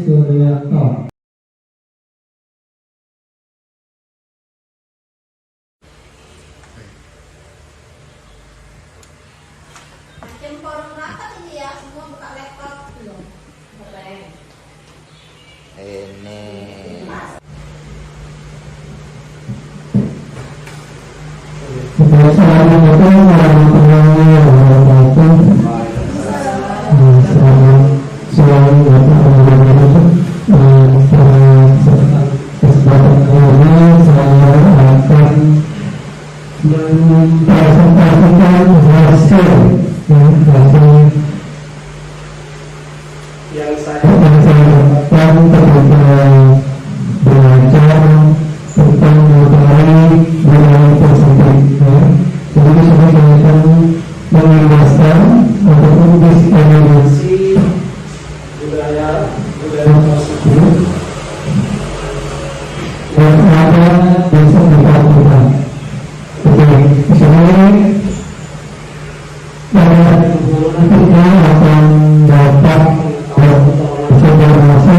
Suryato. Jam forum rapat ini ya, semua buka laptop belum? Keren. Ini Assalamualaikum warahmatullahi wabarakatuh. Selamat kesempatan ini saya akan mempresentasikan hasil yang saya dapatkan ketika belajar tentang materi budaya positif. Jadi saya akan menjelaskan ataupun diskriminasi budaya positif yang ada di sekitar kita. Oke, sebenarnya kita akan dapat informasi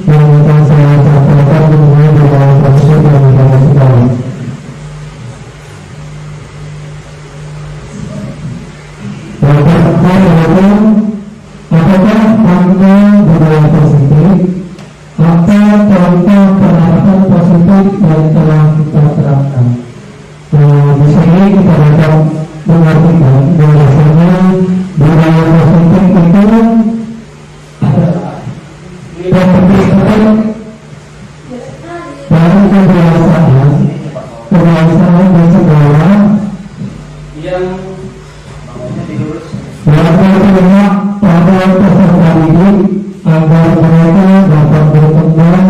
yang akan saya sampaikan mengenai budaya positif yang kita sekali. Apakah makna budaya positif? Apa contoh penerapan positif yang telah kita terapkan? Di sini kita dapat mengartikan bahwasanya budaya positif itu adalah kebiasaan dari kebiasaan di segala yang terlihat pada peserta didik agar mereka dapat berkembang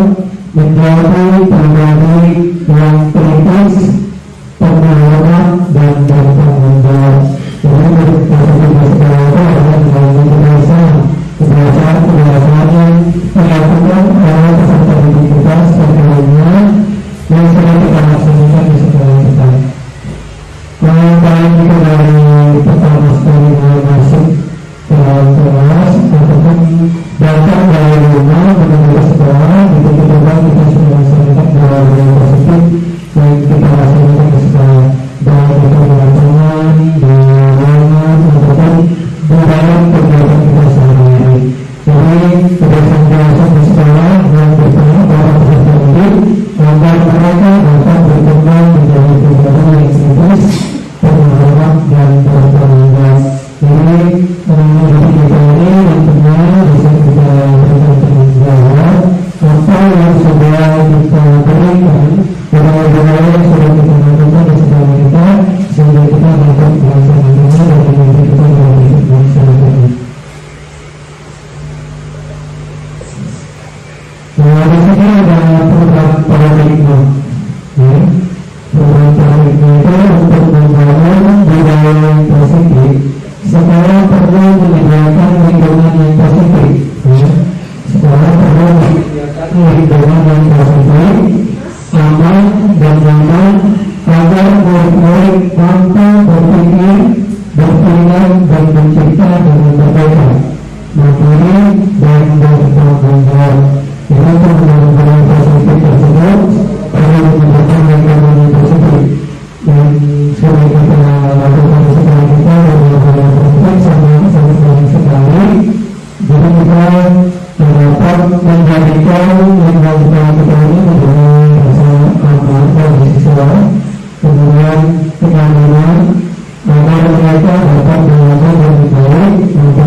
menjadi pribadi yang kritis, pemahaman dan bertanggung jawab. Jadi positif segala itu adalah kebiasaan yang dilakukan oleh peserta didik kita setiap harinya yang sudah kita laksanakan di sekolah kita. Kalau kita dari pertama sekali masuk ke kelas ataupun datang dari rumah menuju ke sekolah, itu kita sudah laksanakan budaya positif yang kita laksanakan di sekolah, baik itu di lapangan, di ruangan ataupun di dalam kegiatan kita sehari-hari. Jadi kebiasaan-kebiasaan di sekolah yang bertemu para peserta didik agar mereka dapat berkembang menjadi pribadi yang kritis, pemahaman dan bertanggung jawab. Jadi kita ini tentunya bisa kita berikan tanggung jawab apa yang sudah kita berikan, budaya-budaya yang sudah kita lakukan di sekolah kita, sehingga kita dapat melaksanakannya dan menjadi kita menjadi bangsa ini. Di sini ada program paradigma. Program paradigma itu untuk membangun budaya yang positif. Sekolah perlu menyediakan lingkungan yang positif. Sekolah perlu menyediakan lingkungan yang positif, aman dan nyaman agar murid-murid mampu berpikir, berpindah dan mencipta dengan berbeda, mandiri dan bertanggung jawab. Jadi program positif tersebut perlu menyediakan lingkungan yang positif yang sudah kita lakukan di sekolah kita dan sangat sekali. Jadi kita dapat menjadikan lingkungan sekolah kita ini menjadi rasa aman dan siswa, kemudian kenyamanan agar mereka dapat belajar lebih baik untuk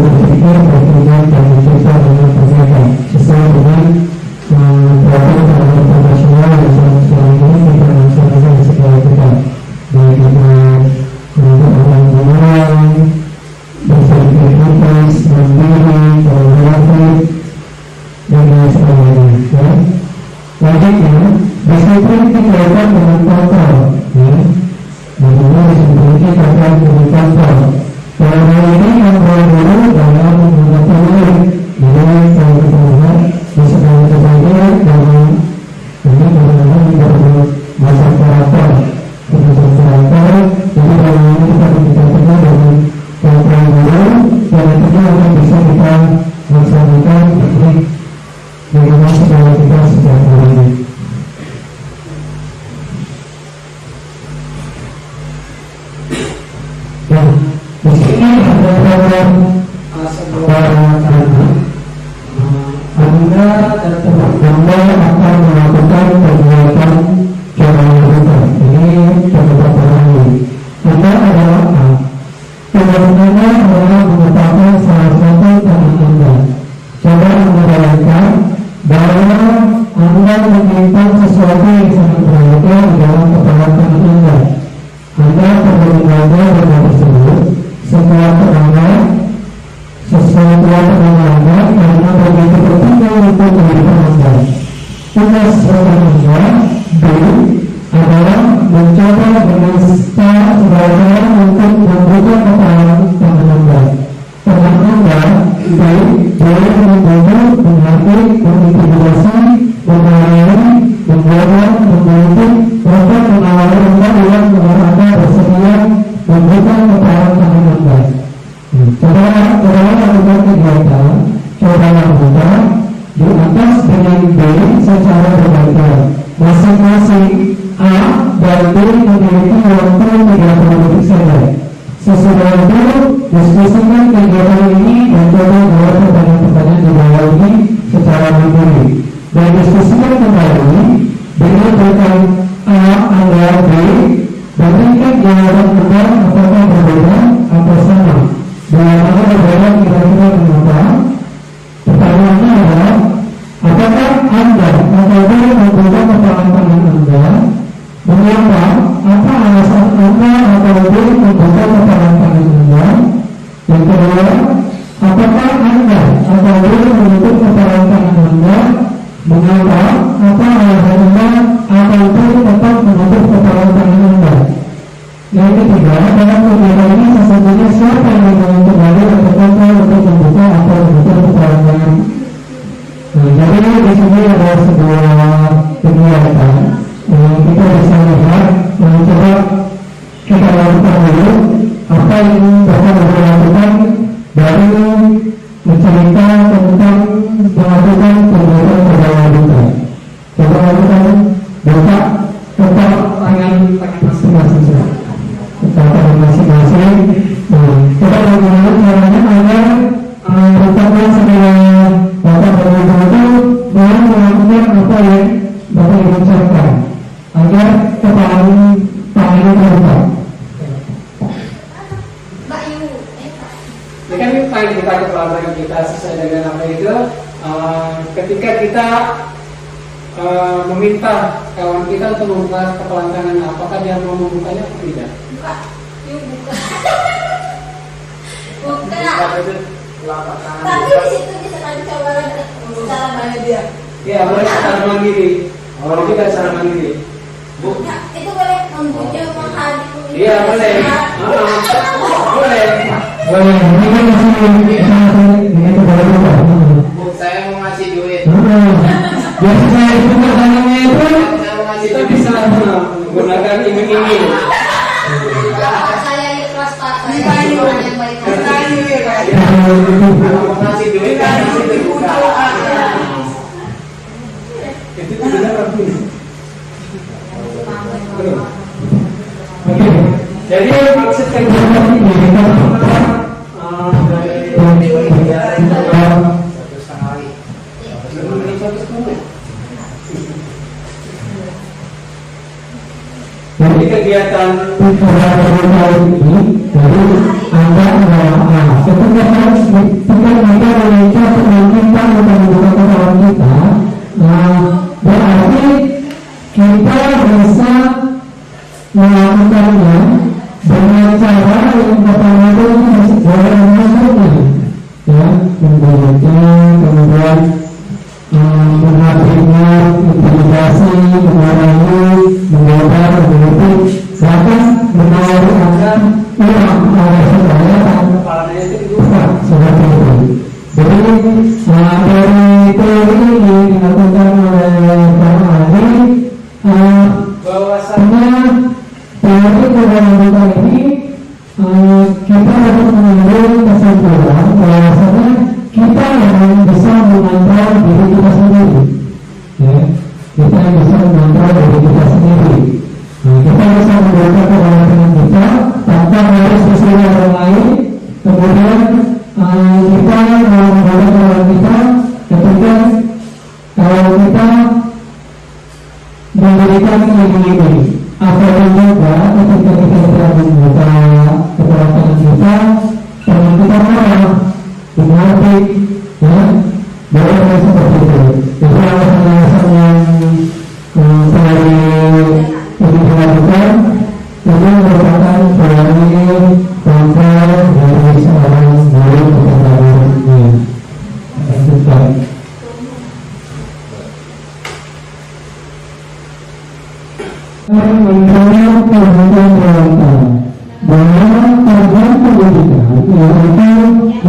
Anda akan melakukan kegiatan coba berita. Ini coba lagi. Anda adalah A. Kemudiannya adalah merupakan salah satu teman Anda. Coba Anda bayangkan bahwa Anda menyimpan sesuatu yang sangat berharga di dalam kepala teman Anda. Anda perlu menjaga benda tersebut setelah Anda sesuatu yang Anda karena begitu pentingnya untuk kehidupan Anda. Tugas Anda B adalah mencoba dengan cara untuk membuka kepala teman Anda. Teman Anda B boleh membunuh, menghakimi, mengintimidasi, memarahi, membohong, mengkritik, bahkan menawari Anda yang Anda bersedia membuka kepala teman Anda. Coba lakukan kegiatan, coba lakukan di atas dengan B secara berbeda. Masing-masing A dan B memiliki waktu 30 detik saja. Sesudah itu, diskusikan kegiatan ini dan coba jawab pertanyaan-pertanyaan di bawah ini secara mandiri. Dan diskusikan kembali dengan rekan A Anda B, bandingkan jawaban Anda apakah berbeda atau sama. Jawabannya berbeda kira-kira kenapa? Pertanyaannya adalah, apakah Anda boleh membuka kepala tangan Anda? Mengapa? Apa alasan Anda boleh membuka kepala tangan Anda? Yang kedua, apakah Anda boleh menutup kepala tangan Anda? Mengapa? Apa alasan Anda boleh tetap menutup kepala tangan Anda? Yang ketiga, dalam kegiatan ini sesungguhnya siapa yang membangun kembali atau kontrol untuk membuka atau menutup kepala tangan? Jadi di sini ada sebuah kegiatan yang kita bisa lihat, coba kita lakukan dulu apa yang Bapak bisa lakukan dari mencerita tentang melakukan kegiatan berbahaya kita. Coba lakukan Bapak tetap tangan masing-masing. Tetap masing-masing. Coba bagaimana caranya agar Bapak sebagai Bapak betul-betul mau melakukan apa yang Bapak ucapkan agar kepala tangannya terbuka. Mbak Yu, Ini kan kita kepala kita sesuai dengan apa itu. Ketika kita meminta kawan kita untuk membuka kepala tangan, apakah dia mau membukanya atau tidak? buka. Yu, buka. Buka. Tapi di situ bisa kan coba cara mana dia. Iya, boleh secara mandiri. Boleh juga secara mandiri. Ya, itu boleh membuka menghadiri. Iya, boleh. Boleh. Boleh, ini kan masih ini berbeda. Bu, saya mau ngasih duit. Biasanya itu pertanyaannya itu Saya mau ngasih Kita duit. bisa menggunakan iming-iming. Saya ikhlas Pak. Saya orang yang baik. Kalau mau ngasih duit kan masih terbuka. Itu tidak rapi. oke. Jadi maksud kegiatan ini kita Jadi kegiatan ini dari Anda adalah A. Ketika kita mengincar kita untuk membuka kepala kita, berarti kita bisa melakukannya dengan cara yang pertama itu boleh menentukan, ya, membaca, kemudian menghapusnya, intimidasi, mengurangi, menggoda, mengkritik, bahkan menawari Anda uang oleh saudara kepalanya itu buka seperti itu. Jadi dari teori ini dilakukan oleh para ahli, bahwasannya teori keberlanjutan ini kita dapat mengambil kesimpulan bahwasanya kita yang bisa mengontrol diri kita sendiri, ya, kita yang bisa mengontrol diri kita sendiri. Kita bisa membuka kepala kita tanpa harus sesuai orang lain, kemudian kita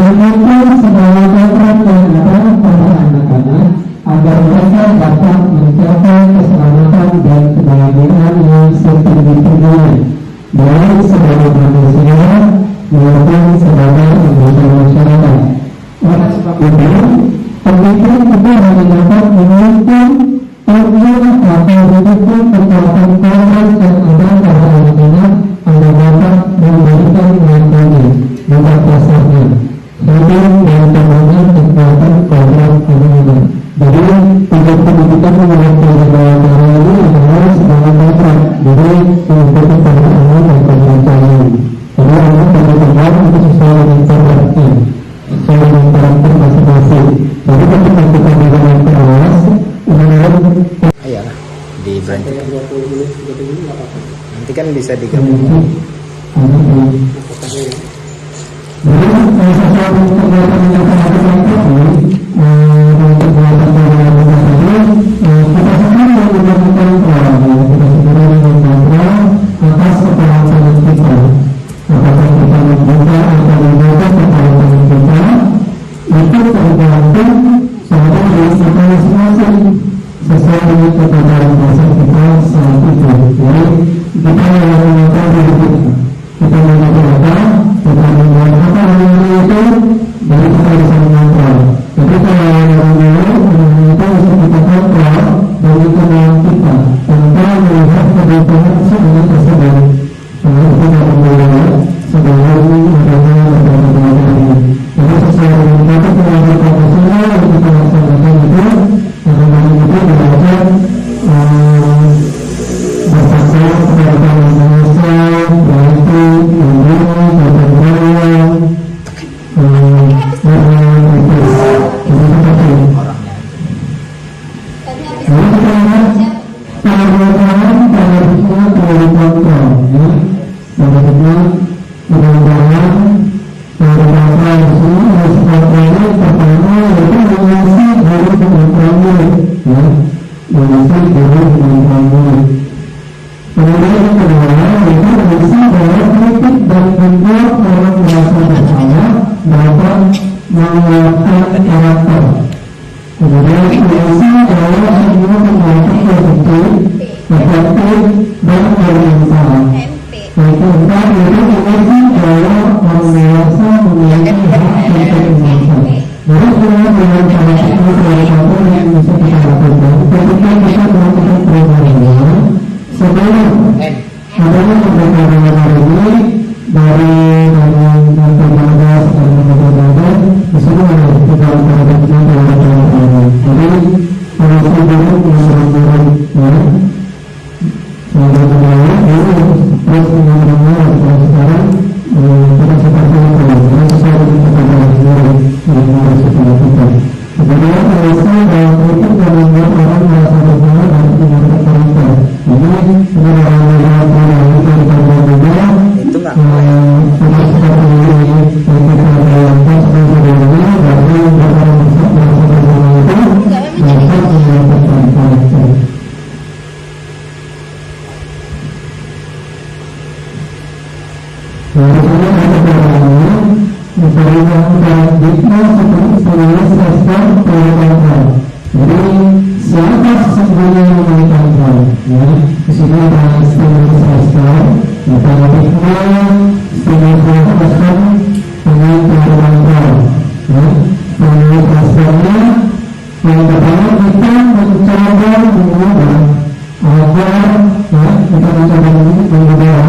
mengumpulkan segala kontrak dan aturan pada anak-anak agar mereka dapat mencapai keselamatan dan kebahagiaan yang setinggi-tingginya, baik sebagai manusia maupun sebagai anggota masyarakat. Oleh sebab itu, pendidik juga dapat memimpin tujuan atau mendukung kekuatan kontrak yang ada pada anak-anak agar dapat memberikan manfaat bukan dasarnya, hidup dan kemudian kekuatan kontrak anak-anak. Jadi tujuan pendidikan mengenai cara ini adalah sebagai kontrak. Jadi mengikuti pengalaman dan pembelajaran. Jadi anak pendidikan itu sesuai dengan kontraknya, sesuai dengan karakter masing-masing. Jadi ketika kita dengan keras, Ayolah, dibantu. 20 menit, 30 menit nggak apa-apa. Nanti kan bisa digabung. jadi sesuatu kegiatan yang sangat tadi untuk kegiatan tadi kita sendiri yang melakukan kita sendiri yang mengontrol atas keperluan kita. Apakah kita membuka atau membuka keperluan kita itu tergantung sama dari kita masing-masing sesuai dengan keperluan dasar kita saat itu. Jadi kita yang mengontrol diri kita. Kita mengontrol apa? Kita membuat apa yang itu dari kita bisa mengontrol. Jadi kalau yang itu bisa kita kontrol dari kemauan kita tanpa melihat kebutuhan sebenarnya tersebut. Karena itu tidak memulai sebelum adanya beberapa. Jadi sesuai dengan kata kewajiban profesional yang kita laksanakan itu, karena itu belajar bersabar kepada manusia, yaitu kemudian yang kedua yaitu bisa bahwa kritik dan membuat orang merasa bersalah dapat menguatkan karakter. Kemudian bisa bahwa semua pembahasan positif, efektif dan bermanfaat. Yang keempat yaitu bisa bahwa orang merasa memiliki hak untuk bermanfaat. Jadi semua dengan cara itu salah satu yang bisa kita lakukan ketika kita melakukan perubahan. Sebelum adanya pembelajaran hari ini dari yang berbeda sekarang di sini ada kita melakukan pelajaran. Jadi kalau saya dulu pelajaran ya, pelajaran terus pelajaran sekarang kita seperti itu. Kita sesuai dengan pelajaran yang harus kita lakukan. Kemudian alasan dan itu yang membuat orang merasa bersalah dan tidak karakter. Jadi orang-orang yang kita juga Itu nggak kita seperti ini yang kita lakukan seperti ini dari orang merasa bersalah itu dapat mendapatkan karakter. Kemudian ada pertanyaan misalnya paradigma seperti selesai kontrol. Jadi siapa sesungguhnya yang memiliki kontrol? Ya, di sini ada selesai. Paradigma selesai dengan kontrol. Ya, penjelasannya yang pertama kita mencoba mengubah agar kita mencoba mengubah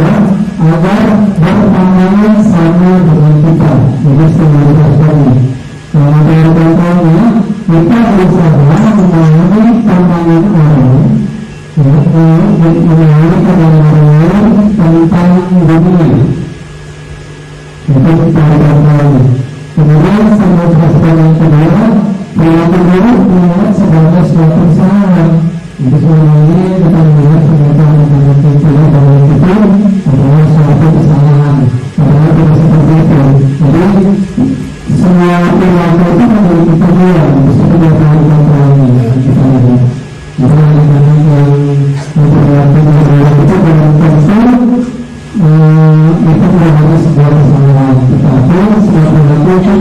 agar berpandangan sama dengan kita. Jadi sebenarnya kalau dari contohnya kita berusaha memahami pandangan orang, memahami pandangan orang tentang dunia. Itu cara contohnya. Kemudian sama jelaskan yang kedua, perilaku buruk melihat sebagai suatu kesalahan. Jadi sebenarnya kita melihat sebagai itu adalah suatu kesalahan. Padahal tidak seperti itu. Jadi semua perilaku itu memiliki tujuan. Bisa kita tahu kontrolnya. Kita lihat. Jadi yang perilaku itu dalam konsep itu tidak hanya sebuah kesalahan, tetapi sebuah perilaku itu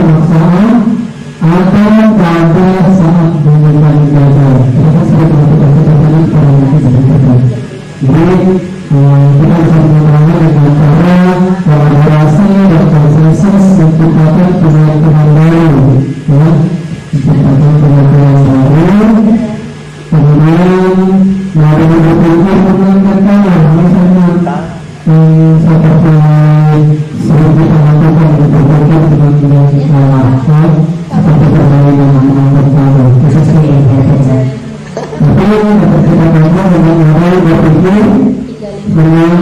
pemaksaan atau pada saat menggunakan ibadah. Kita sering melakukan kejadian pada mungkin ibadah. Jadi kita bisa menggunakan dengan cara kolaborasi dan konsensus menciptakan pemain-pemain baru, ya, menciptakan pemain-pemain baru. Kemudian mari berpikir mengangkatkan misalnya seperti sering kita lakukan di berbagai dengan seperti permainan mengangkat kamu khususnya yang berkata. Tapi kita lakukan dengan cara berpikir dengan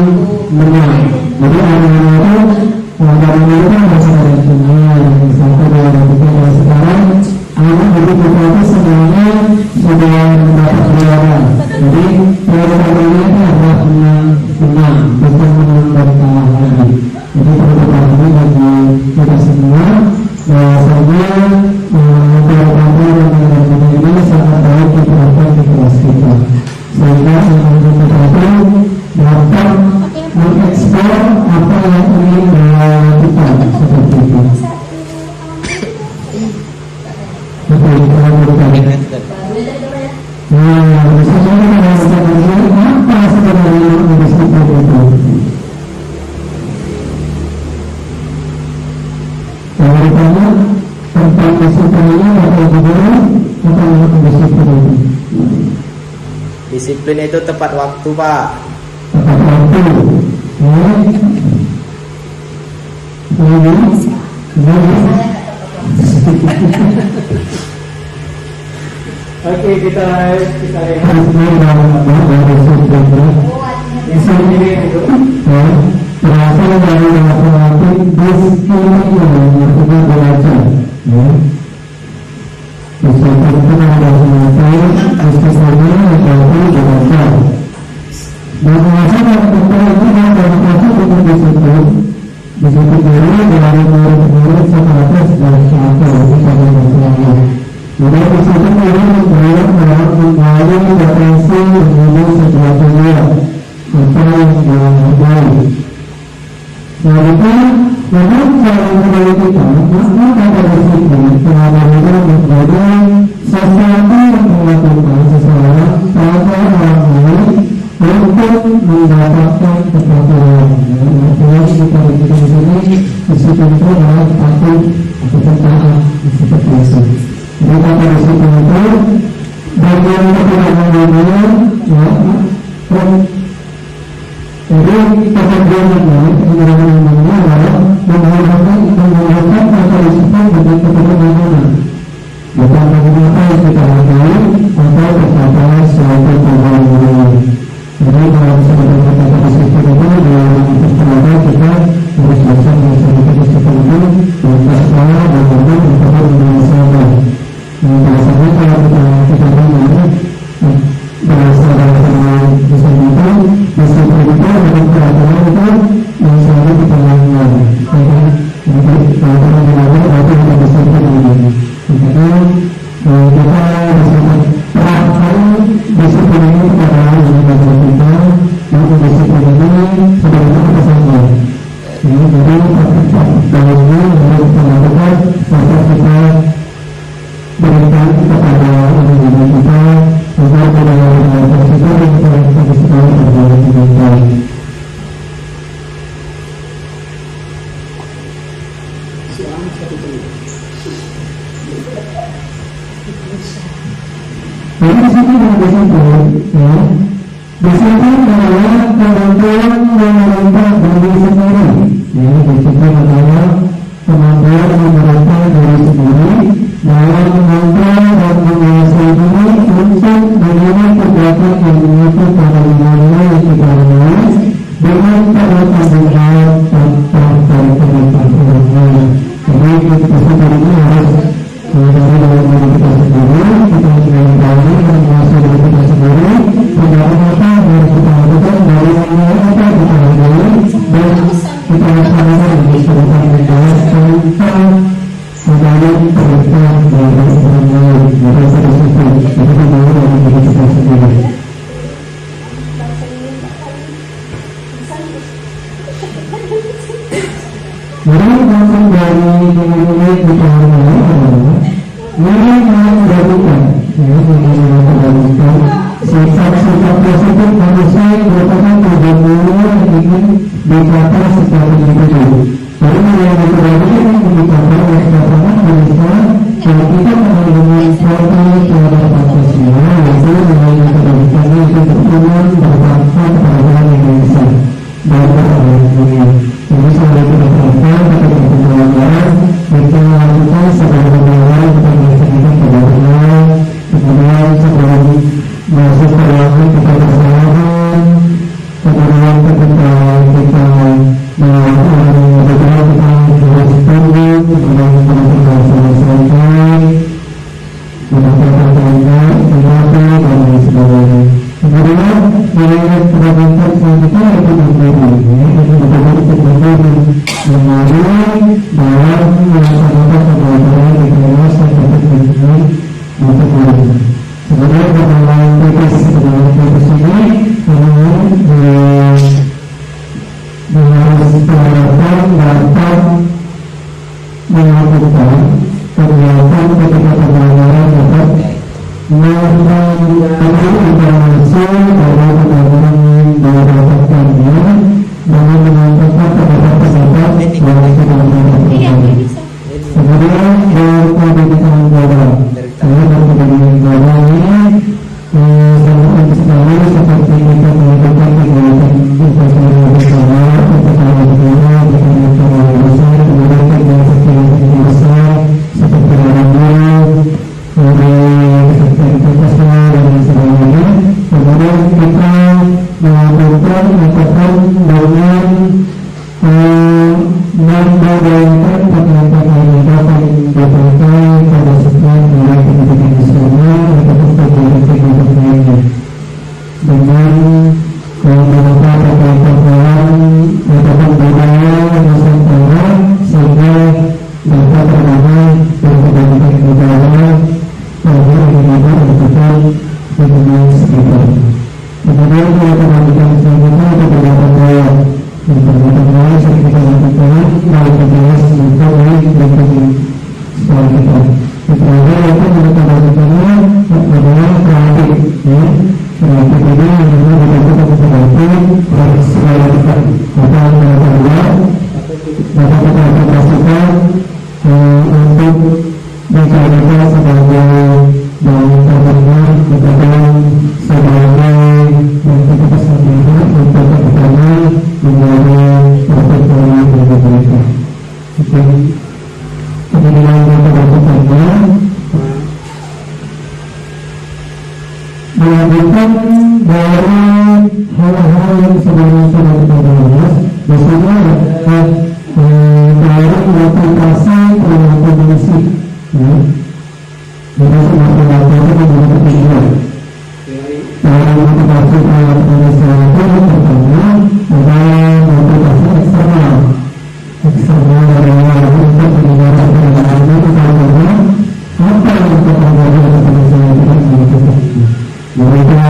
menang. Jadi anak-anak itu masih ada dunia yang satu dan tiga sekarang anak jadi kita itu sebenarnya sudah mendapat juara. Jadi pertandingan itu adalah menang, bukan menang dan kalah lagi. Jadi pertandingan bagi kita semua bahwasanya pertandingan ini sangat baik diterapkan di kelas kita. Sehingga anak-anak kita itu dapat mengeksplor apa yang ingin dilakukan seperti itu. Betul, kita lakukan. Nah, misalnya kita melakukan apa sebenarnya yang disiplin itu? Kalau ditanya tentang disiplinnya atau gimana, apa yang disiplin itu? Disiplin itu tepat waktu, Pak. Tepat waktu. Oke, kita lihat. Disiplin itu berasal dari kata disiplin yang artinya belajar. Disiplin itu ada semacam disiplin yang belajar. Dan masalah kita ini ada proses untuk disiplin. Disiplin ini dari murid-murid sebatas dan satu misalnya misalnya. Jadi disiplin ini membuat orang menggali potensi ilmu sejatinya apa yang dihargai. Nah, kita memang cara mengenai kita, makna kata disiplin pengalaman menjadi sesuatu yang melakukan seseorang pada orang lain untuk mendapatkan kepatuhan. Artinya kita di sini disiplin itu adalah patuh atau taat seperti itu. Jadi kata disiplin itu bagian kepentingannya, ya. Jadi pekerjaannya adalah menggunakan kata disiplin bagi kepentingan. Bukan bagaimana yang kita lakukan atau tercapai suatu tujuan. Jadi kalau misalnya kita kata disiplin itu dalam perjalanan kita harus bisa melaksanakan disiplin itu untuk sekolah dan untuk menjalankan. Biasanya kalau kita dengar bahasa disiplin itu disiplin itu dalam peraturan itu yang selalu kita lakukan. Jadi kalau kita dengar berarti kita disiplin ini. Jadi kita bisa terapkan disiplin ini pada diri kita, untuk disiplin ini sebenarnya apa saja. Jadi dalamnya harus kita lakukan sampai kita berikan kepada diri kita agar pada kita kita bisa berjalan dengan baik. Jadi di sini dengan disiplin, ya, disiplin adalah kemampuan memerintah diri sendiri. Ya, disiplin adalah kemampuan memerintah diri sendiri dalam mengontrol dan menguasai diri untuk mengenai kegiatan yang menyangkut pada dunia yang kita lalui dengan tanggung jawab tanpa dari pemerintah sebelumnya. Jadi disiplin ini harus dari dalam diri kita sendiri, kita mengetahui dan menguasai diri kita sendiri, tindakan apa yang kita lakukan dari mana apa kita lakukan dan kita laksanakan di sekitar kita tanpa menjadi perintah dari orang lain. Jadi kita disiplin, jadi kita dari diri kita sendiri. Jadi langsung dari nilai-nilai kita Sifat-sifat positif manusia yang merupakan tujuan mulia yang ingin dicapai secara individu. Jadi yang diperlukan yang dicapai oleh pasangan manusia kalau kita mengalami suatu keadaan sosial yaitu dengan kebajikan itu berhubungan berbangsa kepada orang Indonesia dan orang dunia. Ini sudah kita terapkan ketika perjalanan kita melakukan sebuah pembayaran kita melaksanakan kebajikan kemudian sebelum masuk ke dalam kita bersalahan kemudian ketika kita melakukan kemudian kita menjelaskan kemudian kita selesaikan mendapatkan tanda kenapa dan lain sebagainya. Kemudian mengingat kebajikan selanjutnya itu berdiri ini betul-betul untuk berdiri mengalir dalam melaksanakan kebajikan di kelas dan dapat berdiri untuk berdiri. Kemudian dalam TPS ini harus diharapkan dapat melakukan kegiatan ketika pembelajaran dapat mengambil informasi dari pembelajaran yang didapatkannya dengan menyampaikan kepada peserta yang sedang melakukan. Kemudian pendidikan global. Pendidikan global ini sangat sekali seperti kita melakukan kegiatan investasi bersama untuk dunia, kemudian besar, kemudian kegiatan besar seperti orang kemudian aktivitasnya dan lain sebagainya. Kemudian kita melakukan dengan membayangkan pertanyaan dapat dipakai pada setiap nilai pendidikan nasional ataupun kegiatan-kegiatan lainnya dengan beberapa pertanyaan ataupun budaya Nusantara sehingga dapat terbangun berkegiatan budaya bagi anak-anak ataupun lingkungan sekitar. Kemudian pendidikan selanjutnya ada beberapa budaya yang berbeda yang kita lakukan dalam kegiatan untuk lingkungan sekolah kita. Terakhir itu kita lakukannya adalah kreatif, ya. Kreatif ini yang dilakukan sebagai sekolah kita. Maka dapat kita aplikasikan untuk dicarikan sebagai bahan pertanyaan kepada sebagai aktivitas sendiri untuk pertama menjadi pertanyaan dari mereka. Kemudian kita lakukannya melanjutkan dari hal-hal yang sebelumnya sudah kita bahas. Biasanya dari aplikasi perlengkapan musik, ya. Jadi semua aplikasi menggunakan video. Dalam aplikasi perlengkapan musik itu pertama ada aplikasi eksternal. Eksternal dari luar untuk mendengarkan perlengkapan itu contohnya apa yang kita pelajari dalam aplikasi mereka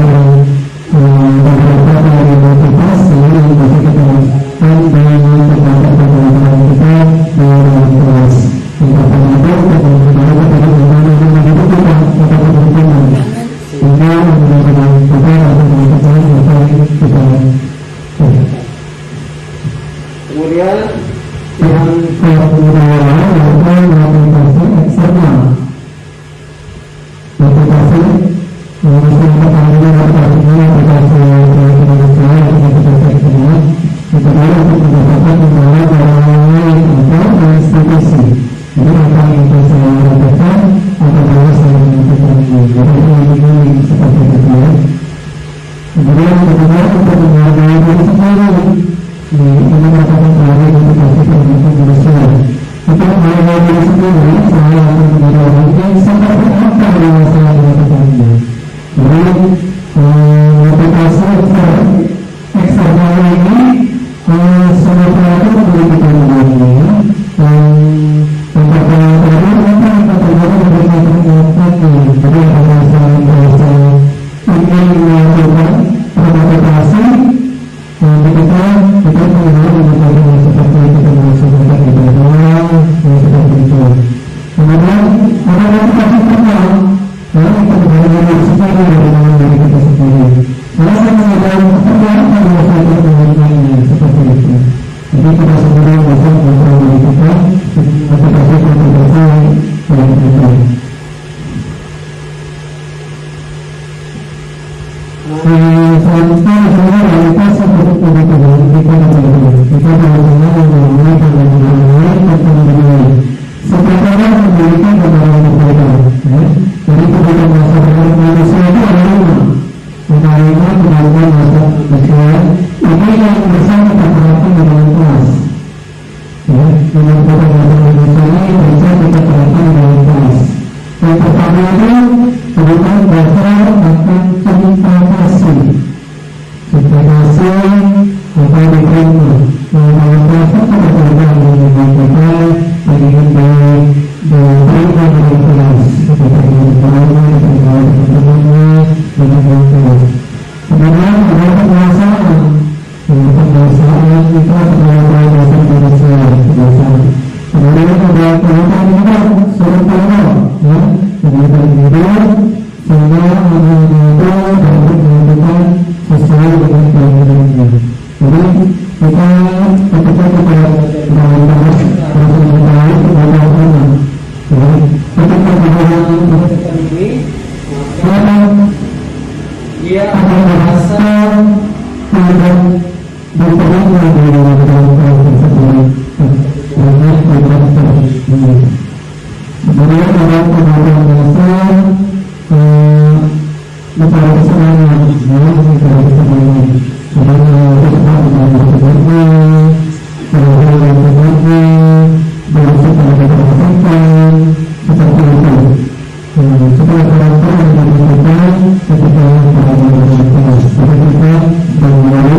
beberapa dari motivasi yang bisa kita lakukan dengan kepada pembelajaran kita dalam kelas. Yang pertama itu kita menggunakan bagaimana kita berhubungan sehingga menggunakan kita atau menggunakan kita. Kemudian yang kedua adalah motivasi eksternal. Motivasi menggunakan pengalaman aplikasi kita untuk mendapatkan pengalaman dari atau institusi. Jadi apa yang saya lakukan adalah saya melakukan ini seperti itu. Kemudian kedua untuk menghargai diri sendiri. Ini merupakan cara motivasi pendidikan manusia. Untuk menghargai diri sendiri, saya akan menjadi orang yang seperti apa yang saya lakukannya. Jadi motivasi eksternal ini sebenarnya itu pendidikan dunia untuk mengetahui apa yang terjadi di masyarakat ini. Jadi kalau saya ingin melakukan motivasi kita melihat seperti itu masyarakat ibadah seperti itu. sendiri dengan diri kita sendiri. Kalau saya menyadari seperti apa yang saya lakukan seperti itu. Jadi kita sendiri bisa mengontrol diri kita, motivasi yang kita. Sampai realitas seperti itu kita sebenarnya memberikan kepada mereka. Jadi kepada masyarakat manusia itu adalah menerima kemampuan manusia. Ini yang bisa kita terapkan di dalam kelas. Dengan kepada manusia ini bisa kita terapkan di dalam kelas. Yang pertama itu kebutuhan dasar akan cinta kasih. Cinta kasih apa diterima. Mengenai kasih kepada orang yang kita ingin diberikan oleh kelas. Kepada kemudian ada penguasaan. Penguasaan itu adalah dasar manusia. Kemudian ada penguasaan juga surat Allah. Kemudian hidup sehingga orang itu dapat melakukan sesuai dengan keinginannya. Jadi kita ketika kita melakukan proses yang baik kepada Allah, ketika kita ini dia akan merasa tidak berterima dengan orang tersebut. Kemudian ada pengaruh dasar mencari kesenangan, mencari kesenangan. Kemudian kita bersama-sama, kemudian berusaha pada kebaikan, seperti itu. Setelah karakter yang diberikan ketika kita kita memulai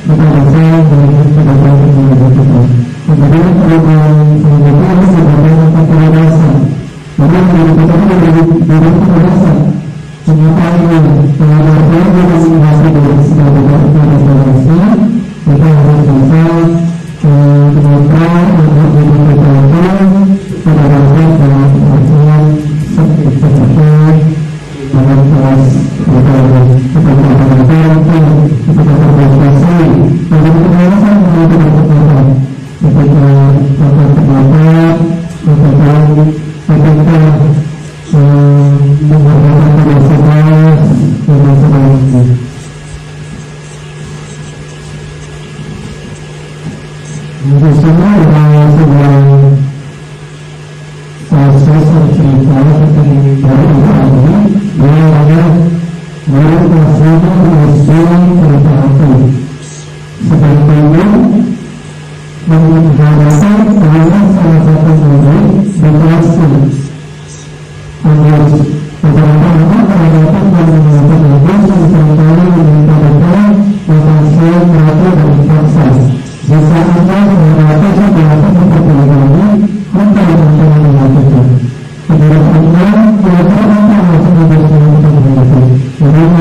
kita rasa dengan kebaikan yang diberikan. Kemudian kemudian sebagai kecerdasan. Kemudian kita diberi kecerdasan. Mengetahui pengalaman yang masih dari sebagai kecerdasan, kita harus bisa kemampuan untuk diberikan kecerdasan dalam artian seperti dalam kelas kita berprestasi dalam kecerdasan menjadi kecerdasan. Ketika terdapat ketika menggunakan kebiasaan dengan sebaiknya. Di sana ada sebuah proses cerita dari ini yang ada berkasihnya usia cerita itu. Seperti itu mengharapkan dengan salah satu murid di kelas ini. Harus beberapa orang terdapat dan mengatakan bagus seringkali mengatakan lokasi berarti dan paksa. Jika Anda mengatakan sesuatu seperti ini, maka Anda mengatakan. Kemudian Anda kira-kira Anda masih berusaha untuk mengatakan. Jadi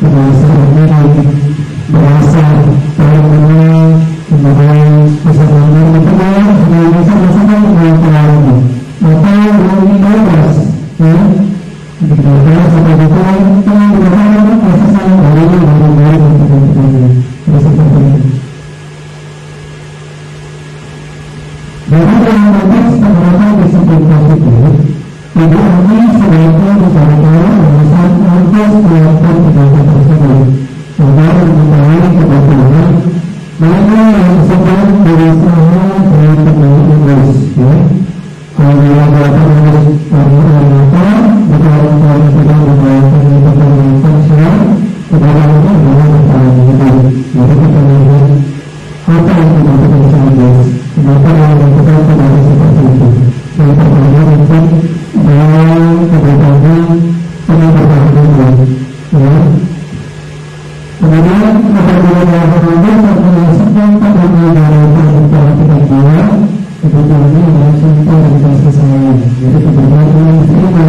Terima kasih. Kemudian setelah itu menggunakan proses yang dari seperti itu. Jadi dalam konteks penerapan disiplin positif, ibu ini sebaiknya bicarakan urusan untuk melakukan tindakan tersebut agar mengetahui kebetulan mana yang sedang berusaha dari pemain Inggris. Kalau dia melakukan apa, bukan kalau sedang melakukan pemain fungsional, kebetulannya adalah pertanyaan itu. Jadi kita melihat apa yang kita bisa Inggris. Kenapa yang melakukan tindakan seperti itu? Yang pertama mungkin dalam kebetulan penyebaran ya. Kemudian apabila melakukan sedang pada menjalankan perhatian dia, kebetulannya adalah cinta dan kasih sayang. Jadi kebetulan ini diterima.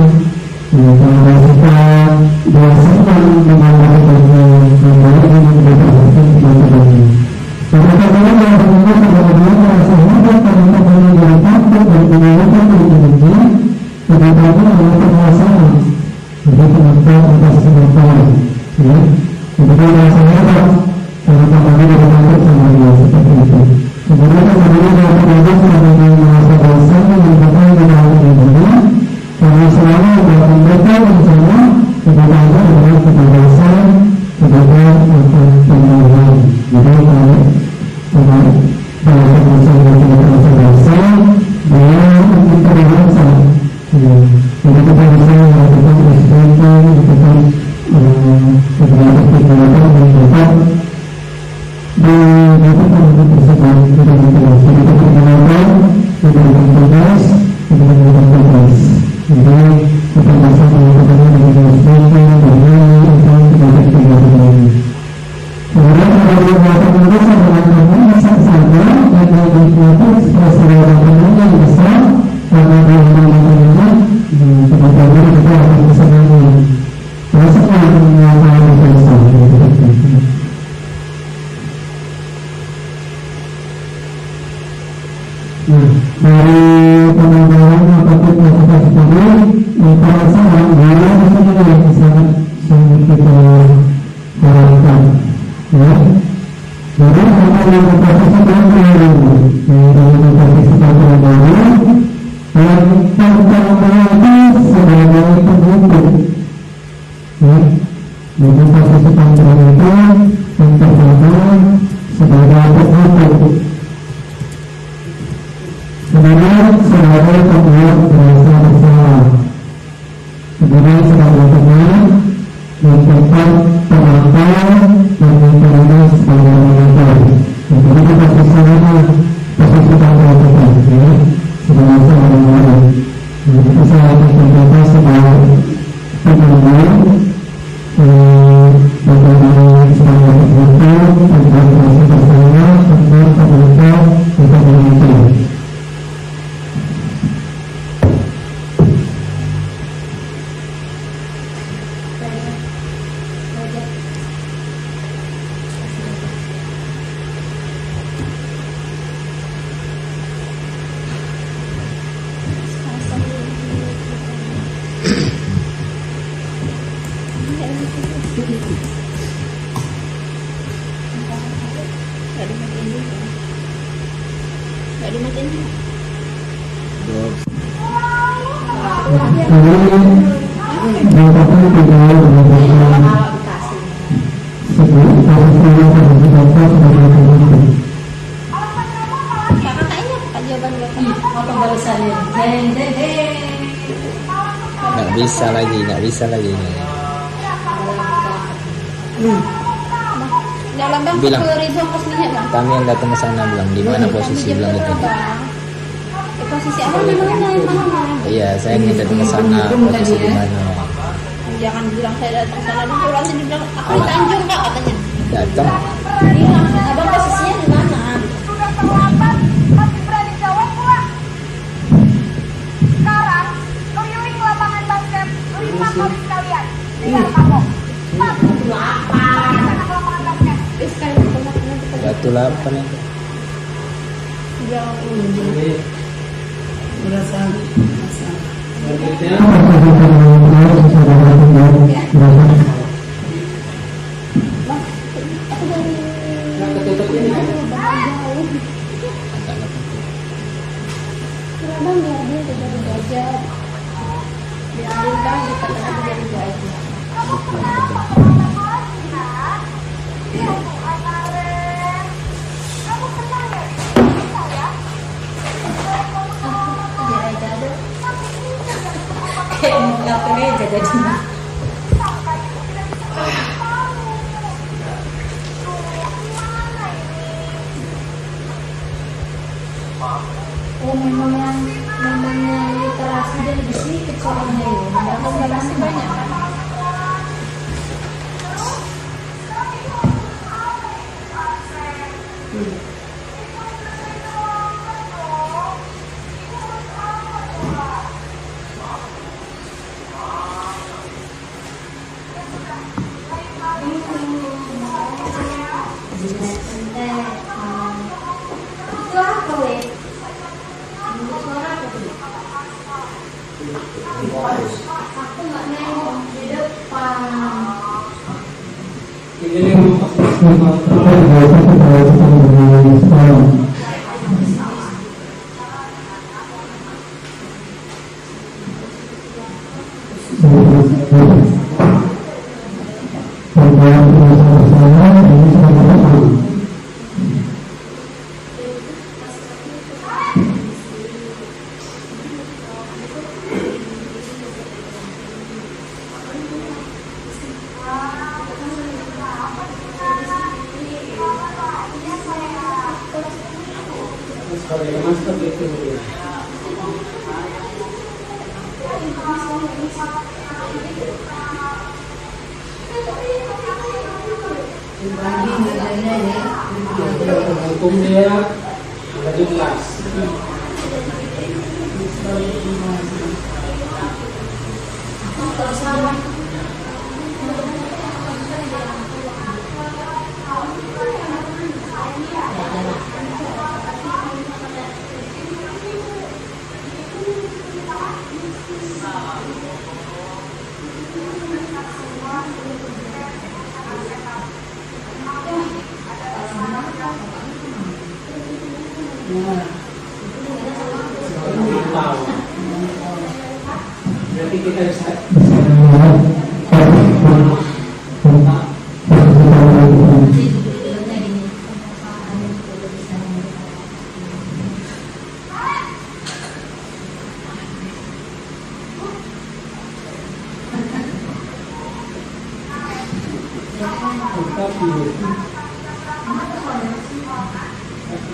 Kalau rasakan dia sedang menjalankan membaik dengan berperhatian kepada karena kadang-kadang yang benar kadang-kadang merasa hebat karena menjadi takut dan menjalankan dirinya, kebetulannya adalah permasalahan. Jadi penonton atas penonton, ya. Kemudian merasa hebat karena kadang-kadang dia takut sama dia seperti itu. Kemudian kadang-kadang yang penonton kadang-kadang merasa dosa yang berkaitan dengan dirinya, karena selalu melakukan mereka rencana, kebetulannya adalah kebebasan, kebebasan akan pembunuhan. Jadi kalau dalam proses bahasa dia kita bahasa jadi kita bisa melakukan perspektif melakukan kegiatan yang dapat dilakukan untuk tersebut tidak jelas jadi kita menggunakan tidak bebas tidak bebas jadi kita bisa melakukannya dengan perspektif dengan kegiatan kemudian kalau melakukan urusan dengan kamu bisa saja dan diikuti ekspresi orang yang besar karena dia mengenalinya kemudian kita akan kesenangan maksudnya menyatakan besar dari pengembangan apapun yang kita sebutkan yang perasaan dia disini yang sangat kita harapkan ya. Jadi apa yang kita saksikan baru yang kita saksikan baru yang pertama itu sebagai penutup ya. Jadi kita saksikan baru itu yang pertama sebagai penutup kemudian sebagai pembuat merasa bersalah kemudian sebagai pembuat yang tetap penonton dan menjadi sebagai penonton. Jadi kita bersama posisi kontrol kita, ya, sebagai seorang orang. Jadi kita kita sebagai penonton, menjadi sebagai penonton, dan posisi bersama untuk penonton untuk menonton. Nggak bisa lagi. Bilang kami yang datang ke sana bilang di mana posisi bilang itu. Posisi apa di mana yang mana? Iya, saya ingin datang ke sana posisi di mana. Jangan bilang saya datang ke sana dulu, nanti dibilang aku di Tanjung Kak katanya. Datang. Bilang, abang posisinya di mana? Sudah terlambat, masih berani jawab pula. Sekarang keliling lapangan basket 5 kali sekalian. Lihat kamu. Apa? Lapangan basket. Batu 8 itu. Selanjutnya Itu apa weh? Suara apa tuh? Aku nggak nengok di depan. Ini yang seperti itu. Hukum dia ada jelas. Berarti kita bisa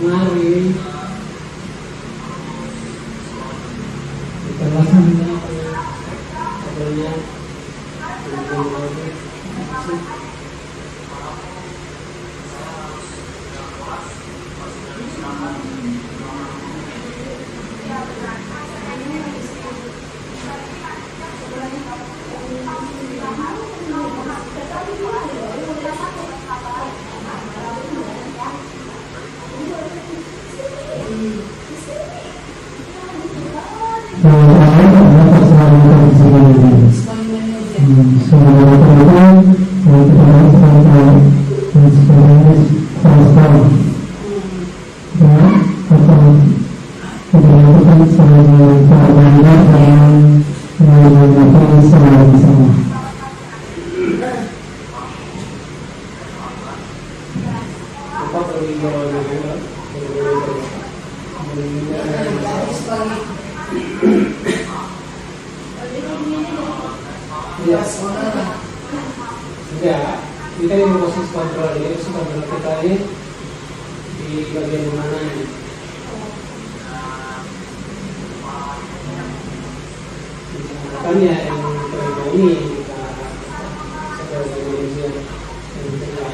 mari kita lakukan adanya ya, kita yang proses kontrol ini, kontrol kita ini di bagian mana ini? Makanya yang kelima ini kita sebagai manusia yang benar.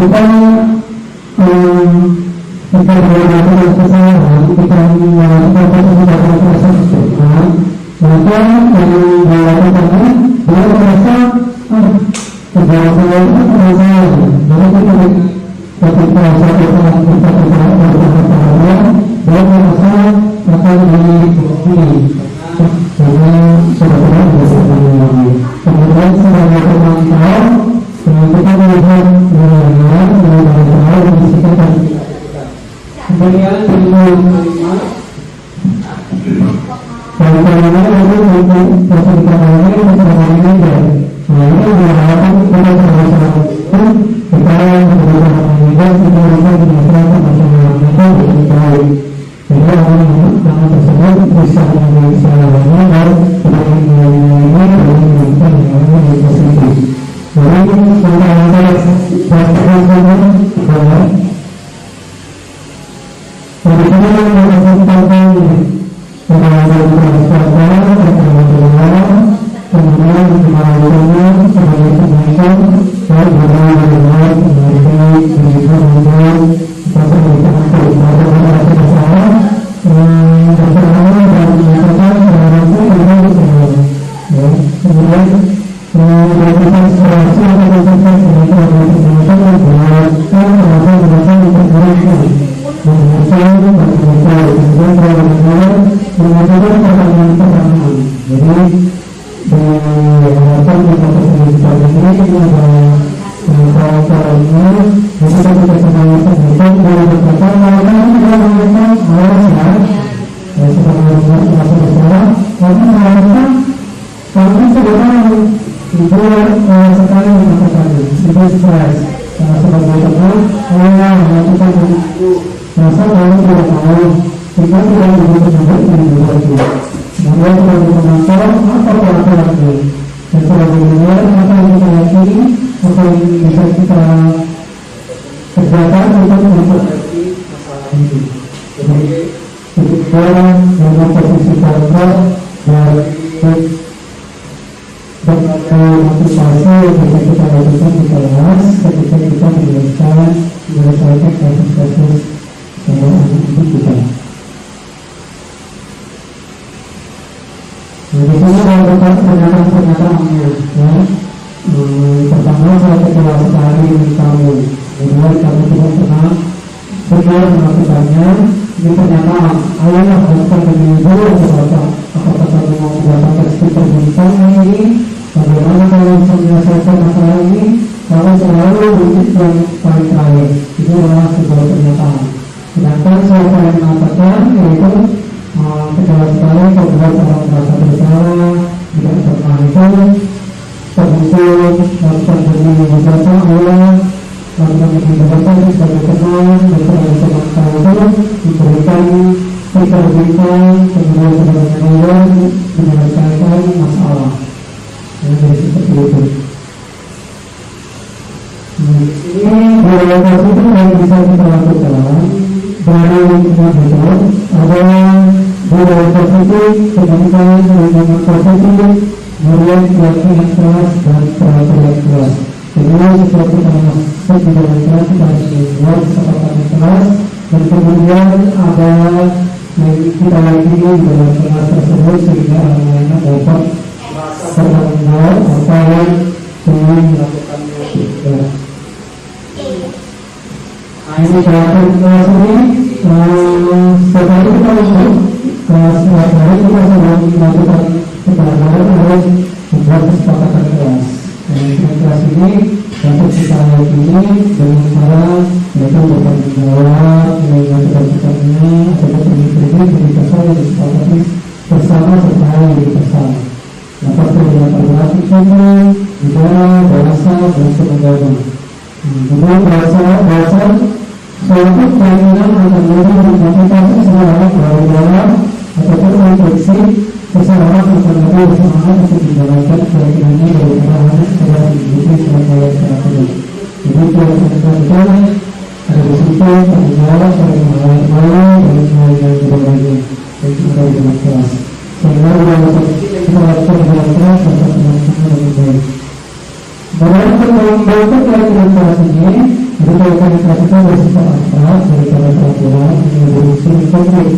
kita kita berlaku kesalahan, kita melakukan proses istighfar, maka yang dilakukan dia merasa kerja saya itu kesalahan. Jadi ketika saya kita dia merasa akan dihukum. Jadi sebenarnya bisa dihukum. Kemudian sebagai pemantau, kita melihat Kemudian yang kelima, Jadi karakteristik itu bersifat abstrak daripada peraturan yang berfungsi konkret.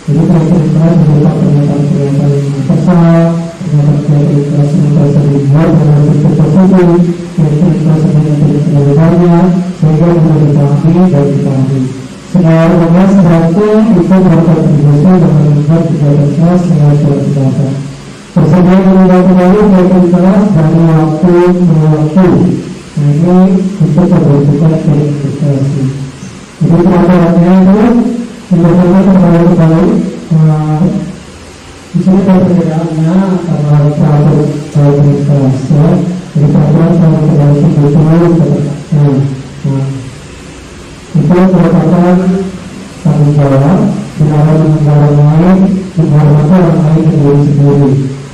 Jadi karakteristik berupa pernyataan-pernyataan yang tepat, pernyataan-pernyataan yang dibuat dengan bentuk positif, pernyataan yang tidak terlalu banyak, sehingga mudah dipahami dan dipahami. Semua orang sebaliknya itu berkontribusi dalam membuat kegiatan kelas dengan surat bahasa. Tersedia meninggal kembali kegiatan kelas dari waktu ke waktu. Nah ini untuk pembentukan verifikasi. Jadi peraturannya itu sebetulnya kembali di sini ada perbedaannya antara peraturan verifikasi ya. Jadi peraturan kembali itu itu merupakan tanggung jawab dalam negara lain menghormati orang lain dan diri sendiri.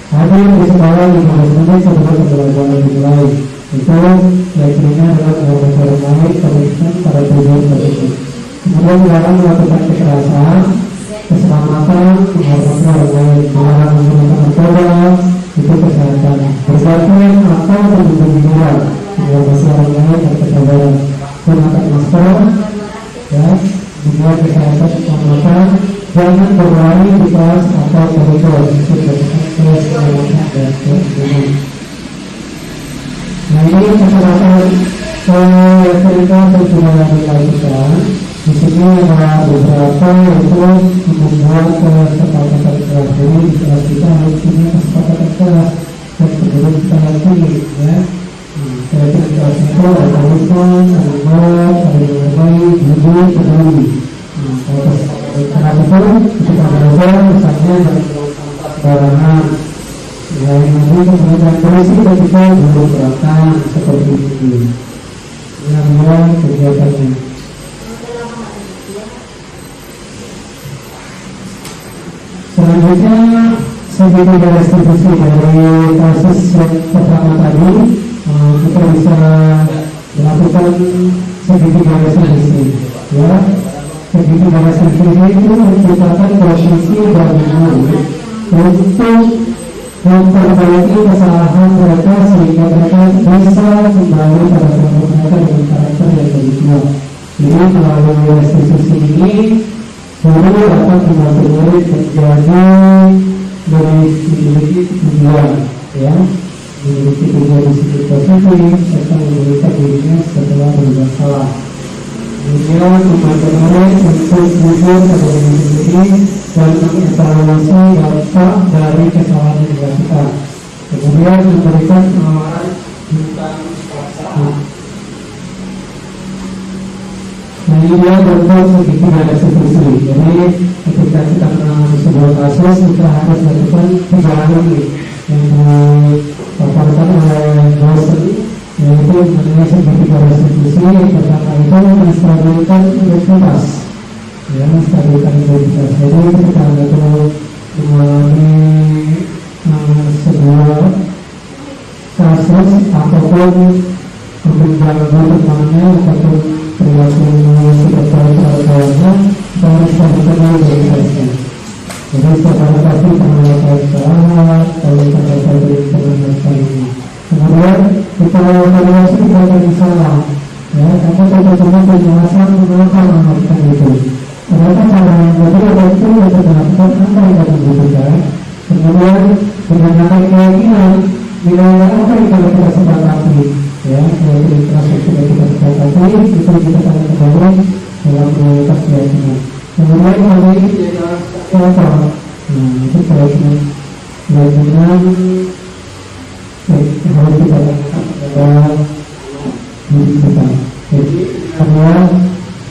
Ada yang disebut menit sebelum pembelajaran dimulai. Itu yakininya adalah menghormati orang lain komitmen pada tujuan tersebut. Kemudian dilarang melakukan kekerasan, keselamatan, menghormati orang lain, dilarang menggunakan narkoba, itu kesehatan. Bergantian atau berhubung di luar, menghormati orang lain dan kesabaran. Gunakan masker, ya, kemudian kesehatan keselamatan, jangan berlari di kelas atau koridor, itu berdasarkan kelas keselamatan dan keamanan. Nah ini kekerasan yang sudah dilakukan. Di sini ada beberapa yaitu membuat kesepakatan kelas. Jadi di kelas kita harus punya kesepakatan kelas dan kemudian kita lagi, ya. Kelas itu ada komitmen, ada buat, ada berbagai, jujur, peduli. Karena itu kita belajar misalnya dari barangan yang ini kemudian polisi ketika beroperasi seperti itu. Yang kegiatannya. Selanjutnya sebagai restitusi dari kasus yang pertama tadi, kita bisa melakukan segitiga restitusi, ya. Segitiga restitusi itu merupakan posisi bagian untuk memperbaiki kesalahan mereka sehingga mereka bisa kembali pada kelompok mereka dengan karakter yang lebih kuat. Jadi melalui restitusi ini guru dapat membantu murid menjadi memiliki tujuan, ya, memiliki tujuan disiplin positif serta memberikan dirinya setelah berbuat salah. Kemudian membantu murid untuk jujur pada diri sendiri dan mengevaluasi dampak dari kesalahan yang dilakukan. Kemudian memberikan pengawalan tentang perasaan. Nah ini dia bentuk segitiga restitusi. Jadi ketika kita menangani sebuah kasus, kita harus melakukan 3 hal ini yang dipaparkan oleh dosen, yaitu mengenai segitiga restitusi. Yang pertama itu menstabilkan identitas, ya, menstabilkan identitas. Jadi ketika kita mengalami sebuah kasus apapun mengganggu temannya ataupun perilaku tidak kawan-kawannya, kita harus stabilkan identitasnya. Jadi secara pasti pengelolaan salah, kalau kita pengelolaan ini. Kemudian kita evaluasi tindakan yang salah, ya, karena kita penjelasan mengapa melakukan itu. Ternyata cara yang berbeda itu untuk melakukan apa yang kita butuhkan. Kemudian dengan keyakinan nilai apa yang kita sepakati, ya, yaitu infrastruktur yang kita sepakati itu kita akan kembali dalam prioritas keyakinan. Kemudian hal ini apa? Itu keyakinan harus kita lakukan dalam diri kita. Jadi karena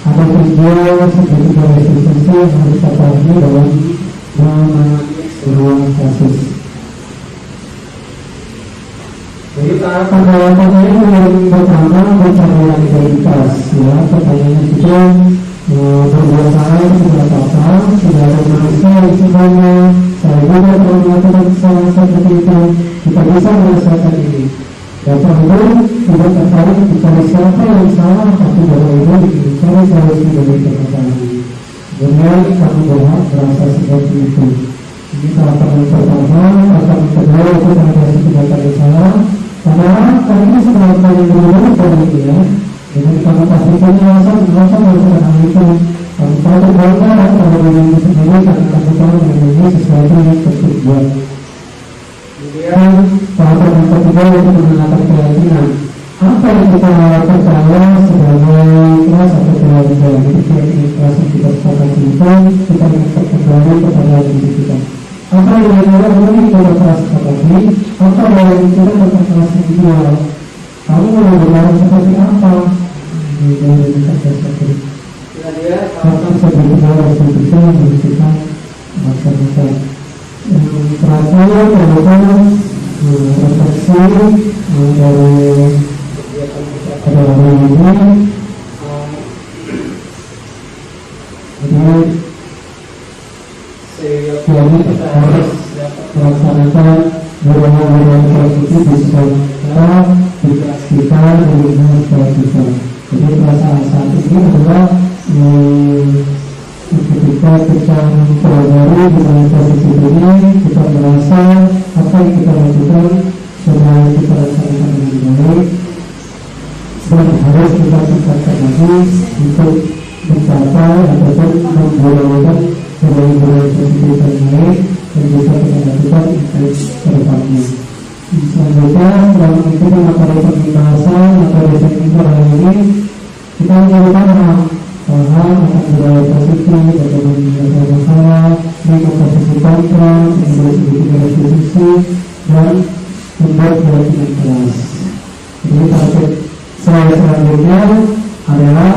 ada tujuan segitiga restitusi yang harus kita pahami dalam menangani sebuah kasus. Jadi tahapan-tahapannya yang pertama pencarian identitas, ya. Pertanyaannya itu berbuat salah itu tidak apa-apa, tidak ada manusia yang sebenarnya saya juga kalau melakukan kesalahan seperti itu, kita bisa menyelesaikan ini. Dan perlu tidak tertarik mencari siapa yang salah, tapi bahwa itu dicari solusi dari permasalahan ini. Kemudian kami berhak merasa seperti itu. Ini tahapan yang pertama. Tahapan yang kedua itu mengatasi tindakan yang salah. Karena tadi setelah yang dulu tadi, ya, Jadi kalau pastikan langsung melakukan hal itu. Kalau terbongkar kalau diri sendiri karena kamu tahu ini sesuatu yang tertujuan. Kemudian tahapan yang ketiga yaitu mengenalkan keyakinan. Apa yang kita percaya sebagai kelas atau keluarga. Jadi keyakinan kelas yang kita sepakati itu kita minta kembali kepada diri kita. Apa yang kita unik pada kelas sepakati? Apa yang kita pada kelas ideal? Kamu mau berlaku seperti apa? Jadi kita seperti akan sebagai dalam bisa memberikan masyarakat terakhir merupakan refleksi dari pada hari ini. Jadi kita harus melaksanakan budaya-budaya positif di sekolah, di kelas kita, di lingkungan sekolah kita. Jadi perasaan saat ini adalah ketika kita mempelajari budaya positif ini, kita merasa apa yang kita lakukan sudah kita laksanakan dengan baik dan harus kita tingkatkan lagi untuk mencapai ataupun membudayakan budaya-budaya positif yang baik dan bisa kita lakukan untuk kedepannya. Selanjutnya, dalam mengikuti materi pembahasan materi seminar hari ini, kita menggunakan hal tentang budaya positif, bagaimana menyelesaikan masalah, lima posisi kontra, kemudian sedikit diskusi, dan membuat keyakinan kelas. Jadi target saya selanjutnya adalah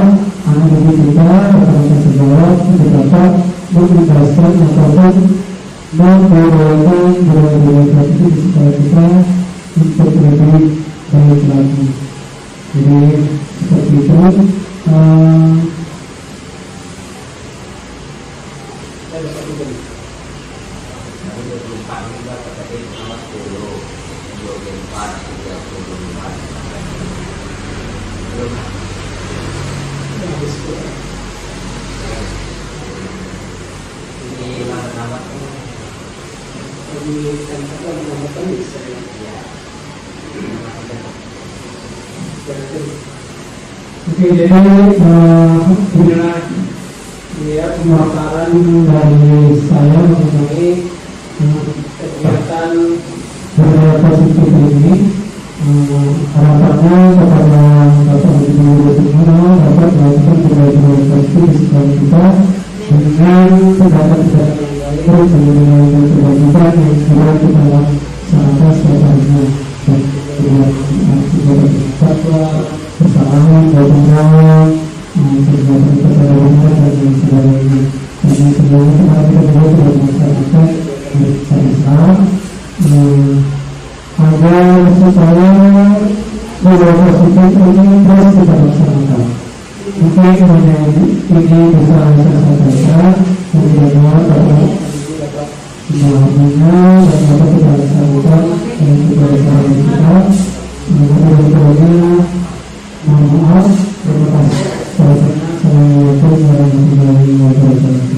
anak didik kita rekan-rekan sejawat untuk dapat menjelaskan ataupun membudayakan budaya-budaya positif di sekolah kita untuk lebih baik lagi. Jadi seperti itu. Oke, jadi inilah pemaparan dari saya mengenai kegiatan budaya positif ini. Harapannya kepada Bapak Ibu semua dapat melakukan budaya-budaya positif di sekolah kita dengan tindakan-tindakan yang baik, dengan kewajiban yang segera kita laksanakan setiap harinya dan kegiatan bersama bertemu kegiatan kesadaran dan sebagainya. Dan sebelumnya kita juga sudah melaksanakan Islam agar supaya budaya positif ini terus kita laksanakan. Mungkin hanya ini bisa saya sampaikan. Kemudian dapat memahaminya dan dapat kita laksanakan dengan budaya kita. Kemudian maaf, terima kasih. Assalamualaikum warahmatullahi wabarakatuh.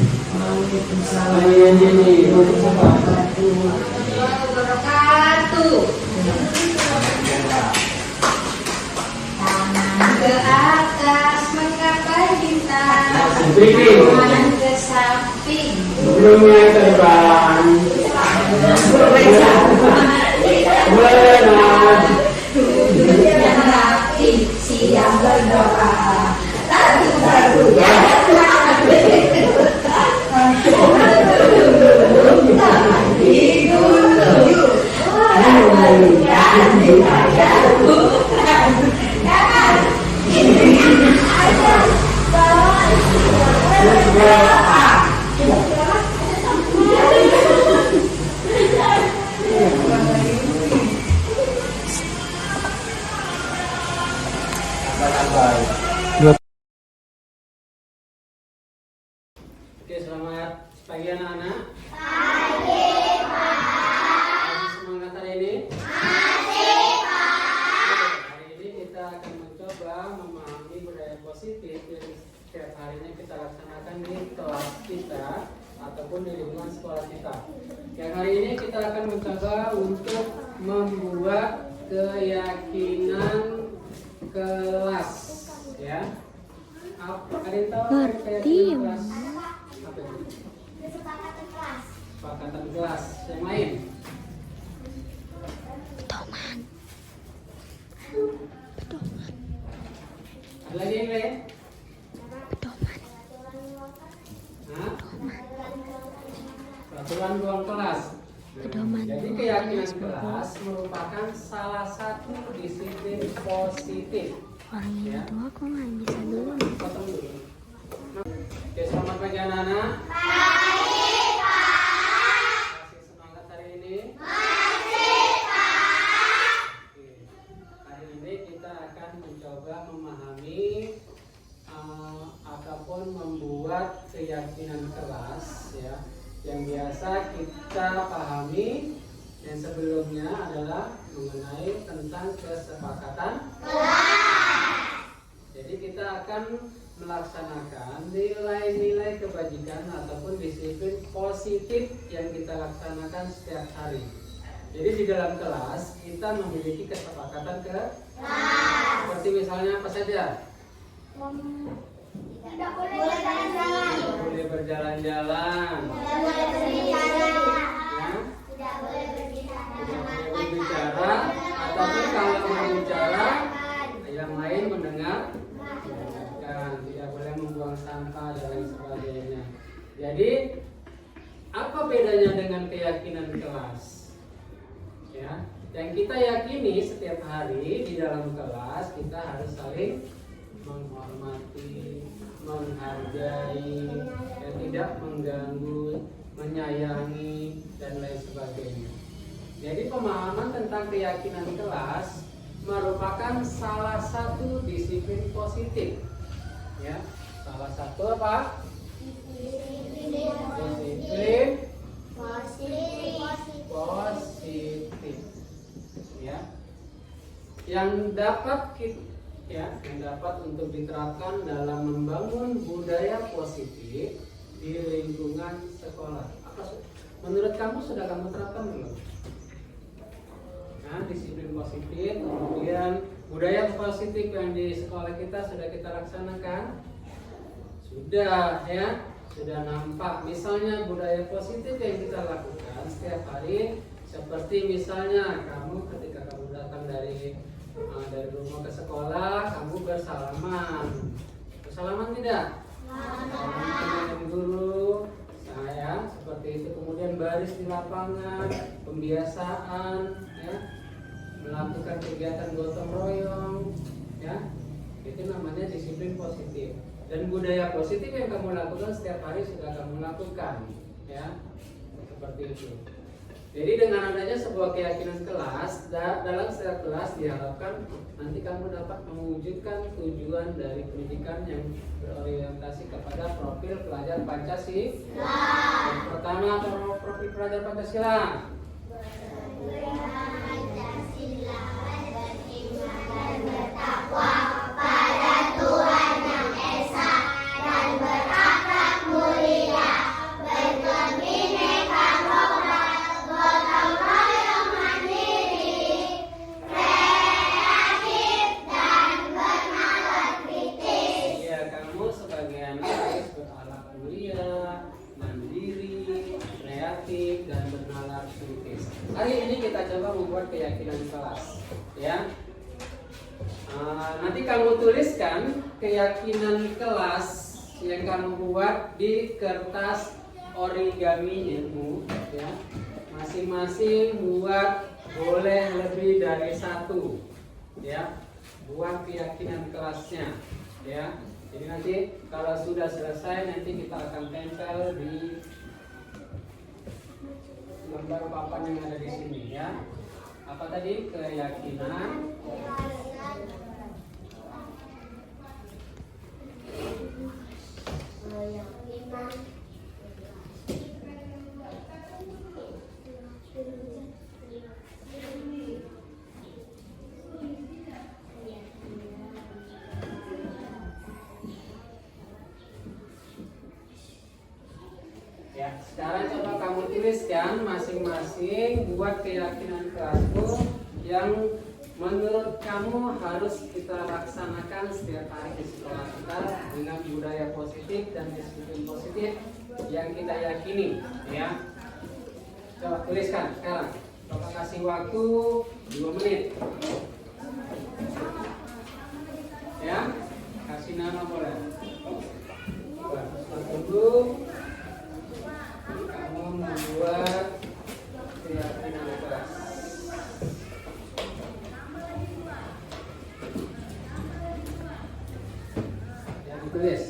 Tangan ke atas menggapai bintang, tangan ke samping. Sebelumnya terbang. Siang berdoa, lalu ya. Oke, selamat pagi anak-anak. Pagi, Pak. Masih semangat hari ini? Masih, Pak. Hari ini kita akan mencoba memahami budaya positif yang setiap harinya kita laksanakan di kelas kita ataupun di lingkungan sekolah kita. Yang hari ini kita akan mencoba untuk membuat keyakinan kelas. Ya. Ada yang tahu keyakinan kelas? Apa itu? Kesepakatan kelas. Kesepakatan kelas. Yang lain? Ada lagi yang lain? Hah? Peraturan ruang kelas. Jadi keyakinan kelas merupakan salah satu disiplin positif. Orang ini tuh aku nggak bisa dulu. Potong dulu. Oke, selamat pagi anak-anak. Baik, Pak. Masih semangat hari ini? Masih, Pak. Oke. Hari ini kita akan mencoba memahami ataupun membuat keyakinan kelas ya, yang biasa kita pahami yang sebelumnya adalah mengenai tentang kesepakatan kelas. Jadi kita akan melaksanakan nilai-nilai kebajikan ataupun disiplin positif yang kita laksanakan setiap hari. Jadi di dalam kelas kita memiliki kesepakatan kelas. Seperti misalnya apa saja? Tidak boleh berjalan-jalan. Tidak boleh berjalan-jalan. Tidak boleh berbicara. Ya. Tidak boleh berbicara. Tidak boleh berbicara ataupun kalau berbicara yang lain mendengar. Tidak boleh membuang sampah dan lain sebagainya. Jadi apa bedanya dengan keyakinan kelas? Ya, yang kita yakini setiap hari di dalam kelas kita harus saling menghormati, menghargai, dan tidak mengganggu, menyayangi dan lain sebagainya. Jadi pemahaman tentang keyakinan kelas merupakan salah satu disiplin positif. Ya, salah satu apa? Disiplin positif. Ya, yang dapat untuk diterapkan dalam membangun budaya positif di lingkungan sekolah. Menurut kamu sudah kamu terapkan belum? Nah, disiplin positif, kemudian budaya positif yang di sekolah kita sudah kita laksanakan? Sudah ya, sudah nampak. Misalnya budaya positif yang kita lakukan setiap hari, seperti misalnya kamu ketika kamu datang dari rumah ke sekolah, kamu bersalaman. Bersalaman tidak? Salaman dengan guru. Saya seperti itu. Kemudian baris di lapangan, pembiasaan, ya, melakukan kegiatan gotong royong, ya, itu namanya disiplin positif. Dan budaya positif yang kamu lakukan setiap hari sudah kamu lakukan, ya, seperti itu. Jadi dengan adanya sebuah keyakinan kelas, dalam setiap kelas diharapkan nanti kamu dapat mewujudkan tujuan dari pendidikan yang berorientasi kepada profil pelajar Pancasila. Yang pertama, profil pelajar Pancasila. Bertakwa pada Tuhan yang Esa dan berakhlak mulia, berbineka gotong royong mandiri, kreatif dan bernalar kritis. Ya, kamu sebagai anak harus berakhlak mulia, mandiri, kreatif dan bernalar kritis. Hari ini kita coba membuat keyakinan kelas, ya. Nanti kamu tuliskan keyakinan kelas yang kamu buat di kertas origamimu, ya. Masing-masing buat boleh lebih dari satu, ya. Buat keyakinan kelasnya, ya. Jadi nanti kalau sudah selesai nanti kita akan tempel di lembar papan yang ada di sini, ya. Apa tadi? Keyakinan. Ya, sekarang coba kamu tuliskan masing-masing buat keyakinan kelasmu yang menurut kamu harus kita laksanakan setiap hari di sekolah kita dengan budaya positif dan disiplin positif yang kita yakini, ya. Coba tuliskan sekarang. Bapak kasih waktu 2 menit. Ya, kasih nama boleh. Dulu kamu membuat keyakinan keras. Yang ditulis.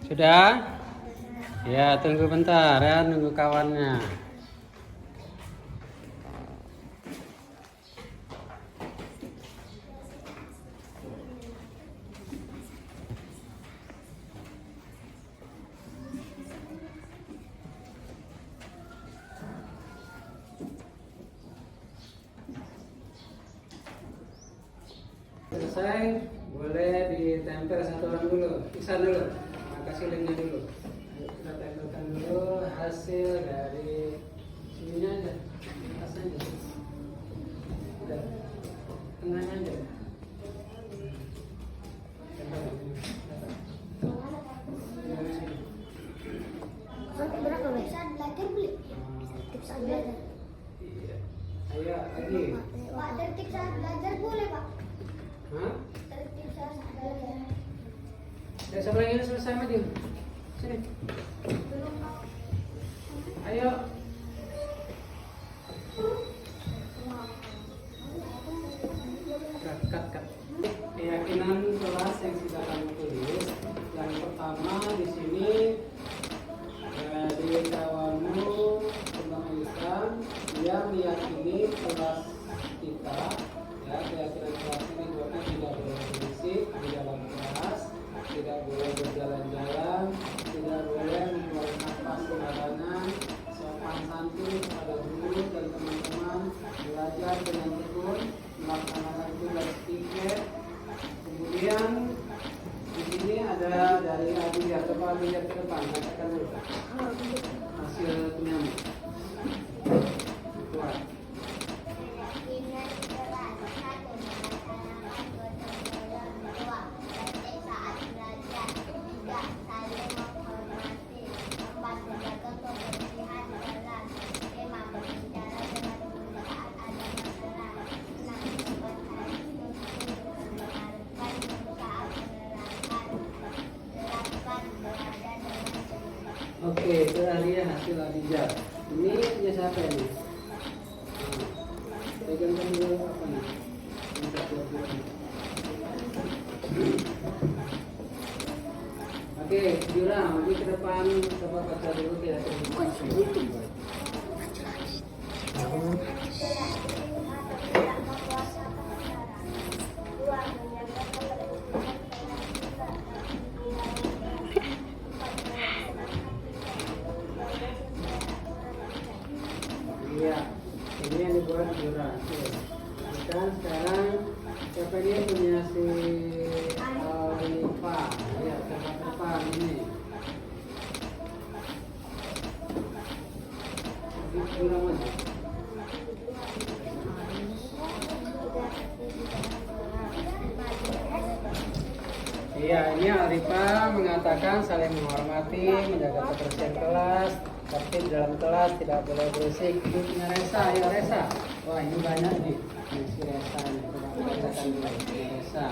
Sudah? Ya, tunggu bentar ya, nunggu kawannya. Selesai, boleh ditempel satu orang dulu, pisah dulu. Kasih linknya dulu. Kita tempelkan dulu hasil dari sininya aja, atas aja, udah, tengahnya aja. Ayo lagi. Pak, tertib saat belajar boleh, Pak? Hah? Tertib saat belajar. Ya, sebelah ini selesai maju. Sini. Ayo. Cut. Keyakinan kelas yang sudah kamu tulis. Yang pertama di sini dari kawanmu tentang Islam yang meyakini kelas kita, ya, keyakinan kelas ini bahwa tidak boleh berisik di dalam kelas, tidak boleh berjalan-jalan, tidak boleh membuang nafas sembarangan, sopan santun kepada guru dan teman-teman, belajar dengan tekun, melaksanakan tugas tiket. Kemudian di sini ada dari Abiyah, coba Abiyah ke depan, katakan dulu hasil penyamu. Kuat. Oke, itu hadiah hasil Abijah. Ini punya siapa ini? Pegangkan dulu apa nih? Oke, Jura, maju ke depan, coba baca dulu kira-kira. Iya, ini yang dibuat Jura. Dan sekarang siapa dia punya si Alifa? Ya, siapa ini? Jura mana? Iya, ini Alifa mengatakan saling menghormati, menjaga kebersihan kelas, tertib dalam kelas, tidak boleh berisik. Itu punya Resa, ya Resa. Wah, ini banyak nih. Ini si Resa nih. Coba bacakan dulu. Resa.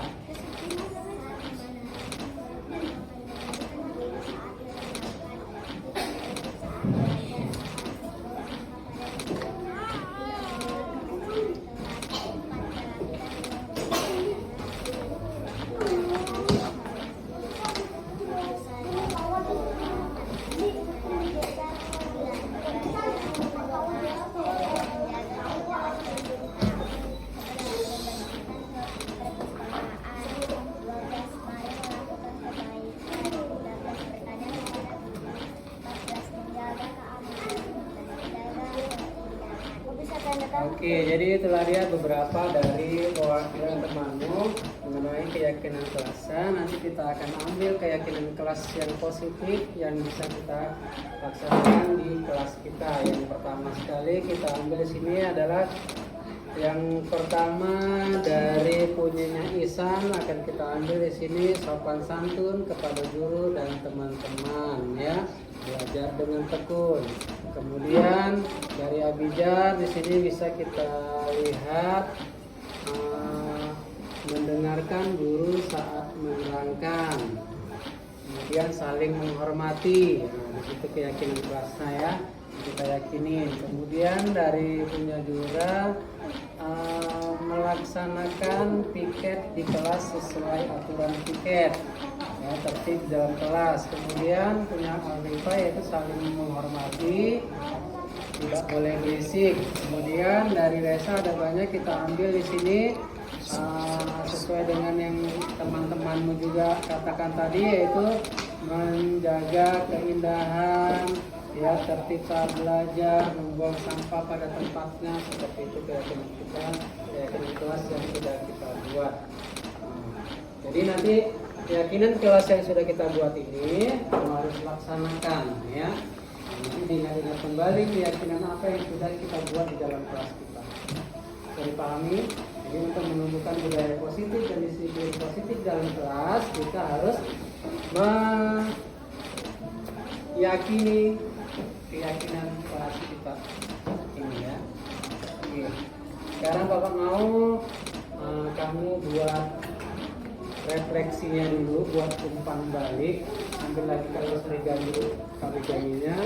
Oke, jadi itulah dia beberapa dari perwakilan temanmu mengenai keyakinan kelasnya. Nanti kita akan ambil keyakinan kelas yang positif yang bisa kita laksanakan di kelas kita. Yang pertama sekali kita ambil di sini adalah yang pertama dari punyanya Ihsan, akan kita ambil di sini sopan santun kepada guru dan teman-teman ya. Belajar dengan tekun. Kemudian dari Abijar di sini bisa kita lihat mendengarkan guru saat menerangkan. Kemudian saling menghormati. Nah, itu keyakinan kelasnya ya. Kita yakinin. Kemudian dari punya Jura melaksanakan piket di kelas sesuai aturan piket. Ya, tertib dalam kelas. Kemudian punya Alrifa yaitu saling menghormati, tidak boleh berisik. Kemudian dari Resa ada banyak kita ambil di sini sesuai dengan yang teman-temanmu juga katakan tadi, yaitu menjaga keindahan, ya, tertib saat belajar, membuang sampah pada tempatnya, seperti itu keyakinan kita, keyakinan kelas yang sudah kita buat. Jadi nanti keyakinan kelas yang sudah kita buat ini harus laksanakan ya. Nanti diingat-ingat kembali keyakinan apa yang sudah kita buat di dalam kelas kita. Bisa dipahami? Jadi untuk menumbuhkan budaya positif dan disiplin positif dalam kelas, kita harus meyakini keyakinan kelas kita ini ya. Oke. Sekarang Bapak mau kamu buat refleksinya dulu, buat umpan balik. Ambil lagi kalau serigani nya.